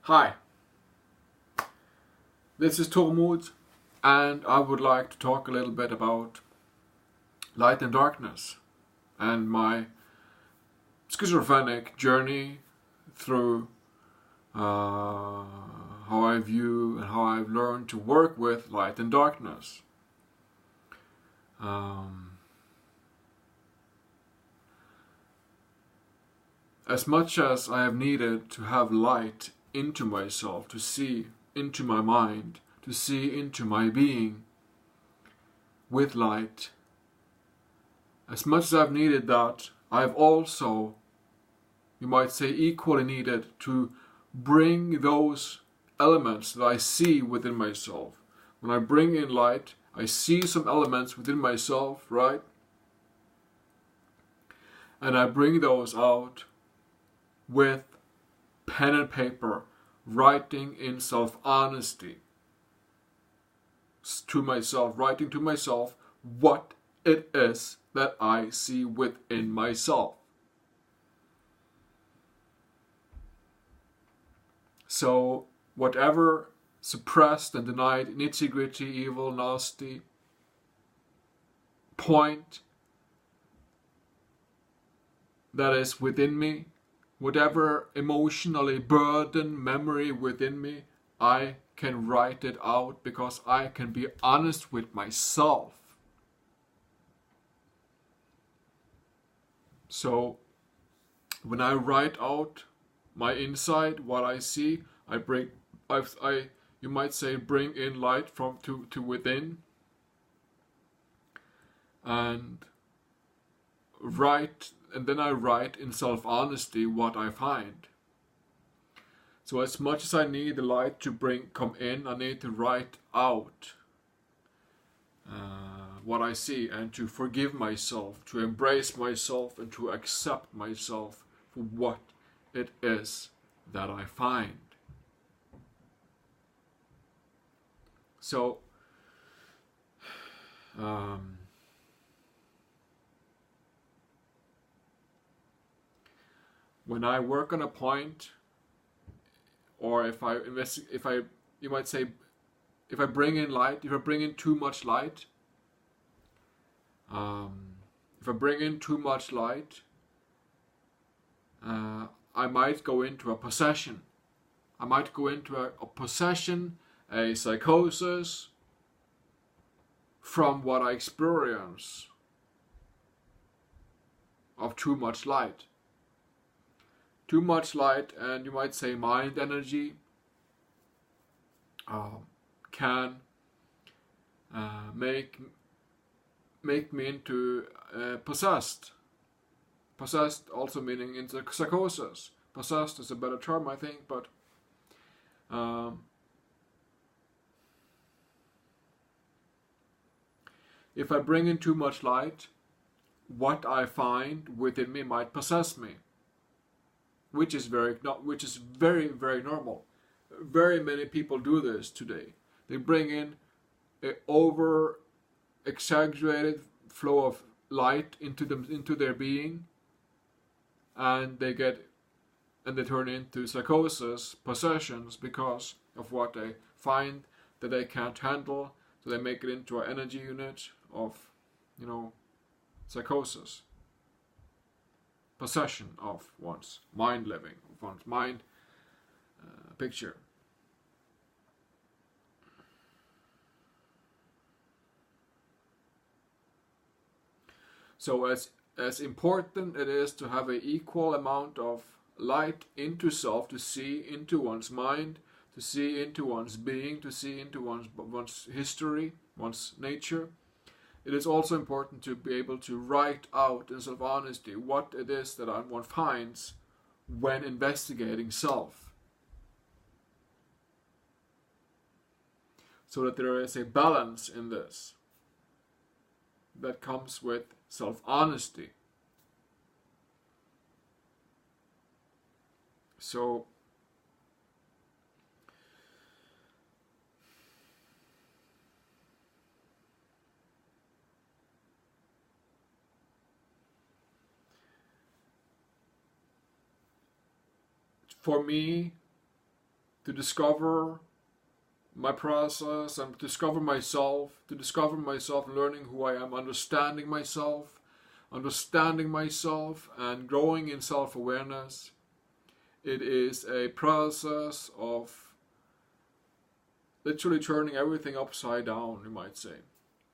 Hi, this is Tormod, and I would like to talk a little bit about light and darkness and my schizophrenic journey through how I view and how I've learned to work with light and darkness. As much as I have needed to have light into myself, to see into my mind, to see into my being with light, as much as I've needed that, I've also, you might say, equally needed to bring those elements that I see within myself. When I bring in light, I see some elements within myself, right? And I bring those out with pen and paper, writing in self-honesty to myself, writing to myself what it is that I see within myself. So whatever suppressed and denied, nitty-gritty, evil, nasty point that is within me, whatever emotionally burdened memory within me, I can write it out because I can be honest with myself. So when I write out my inside, what I see, you might say, bring in light from to within, and then I write in self-honesty what I find. So as much as I need the light to come in, I need to write out what I see, and to forgive myself, to embrace myself, and to accept myself for what it is that I find. So when I work on a point, or if I bring in light, if I bring in too much light, I might go into a possession. I might go into a possession, a psychosis from what I experience of too much light. Too much light, and you might say mind energy, can make me into possessed. Possessed also meaning into psychosis. Possessed is a better term, I think, but if I bring in too much light, what I find within me might possess me, which is very, very normal. Very many people do this today. They bring in an over exaggerated flow of light into their being, and they turn into psychosis, possessions, because of what they find that they can't handle. So they make it into an energy unit of, psychosis, possession of one's mind living, of one's mind picture. So as important it is to have an equal amount of light into self, to see into one's mind, to see into one's being, to see into one's history, one's nature, it is also important to be able to write out in self-honesty what it is that one finds when investigating self, so that there is a balance in this that comes with self-honesty. So for me to discover my process and discover myself, learning who I am, understanding myself and growing in self-awareness. It is a process of literally turning everything upside down, you might say.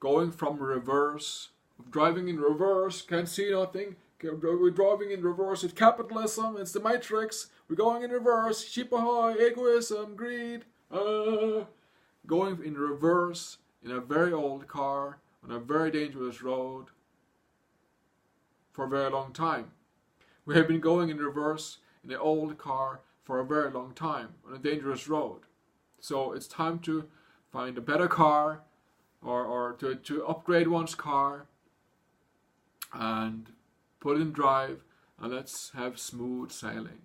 Going from reverse, driving in reverse, can't see nothing. We're driving in reverse. It's capitalism, it's the matrix. We're going in reverse. Sheep ahoy, egoism, greed. Going in reverse in a very old car on a very dangerous road for a very long time. We have been going in reverse in an old car for a very long time on a dangerous road. So it's time to find a better car, or to upgrade one's car and put it in drive, and let's have smooth sailing,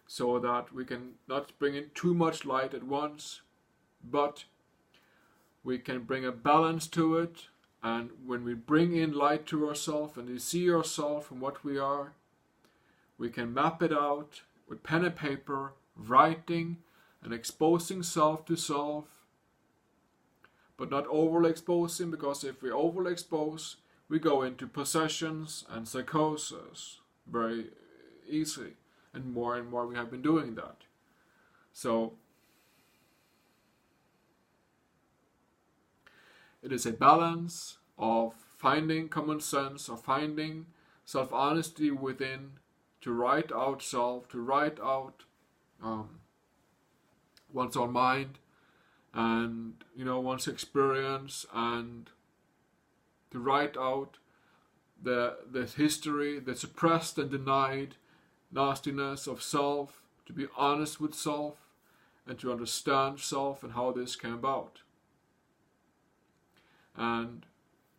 so that we can not bring in too much light at once, but we can bring a balance to it. And when we bring in light to ourselves and we see ourselves from what we are, we can map it out with pen and paper, writing and exposing self to self, but not overly exposing, because if we overly expose, we go into possessions and psychosis very easily, and more we have been doing that. So it is a balance of finding common sense, of finding self-honesty within, to write out self, to write out one's own mind and one's experience, and to write out the history, the suppressed and denied nastiness of self, to be honest with self, and to understand self and how this came about. And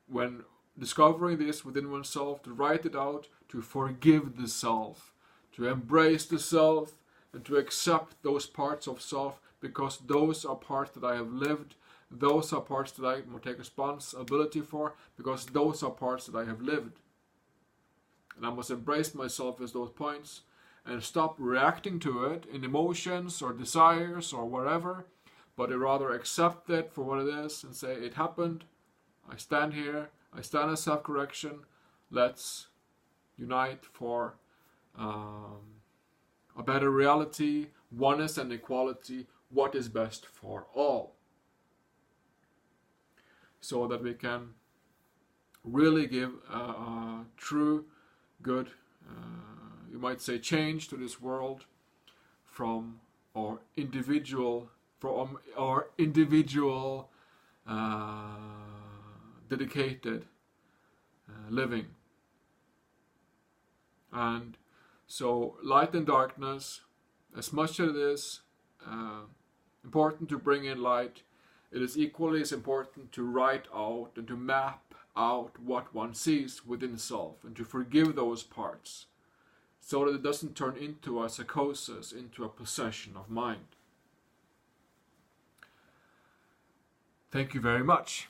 when discovering this within oneself, to write it out, to forgive the self, to embrace the self, and to accept those parts of self, because those are parts that I have lived, those are parts that I must take responsibility for, because those are parts that I have lived. And I must embrace myself as those points and stop reacting to it in emotions or desires or whatever, but rather accept it for what it is and say, it happened, I stand here, I stand as self-correction, let's unite for a better reality, oneness and equality, what is best for all. So that we can really give a true, good, you might say, change to this world from our individual dedicated living. And so light and darkness, as much as it is important to bring in light, it is equally as important to write out and to map out what one sees within self, and to forgive those parts, so that it doesn't turn into a psychosis, into a possession of mind. Thank you very much.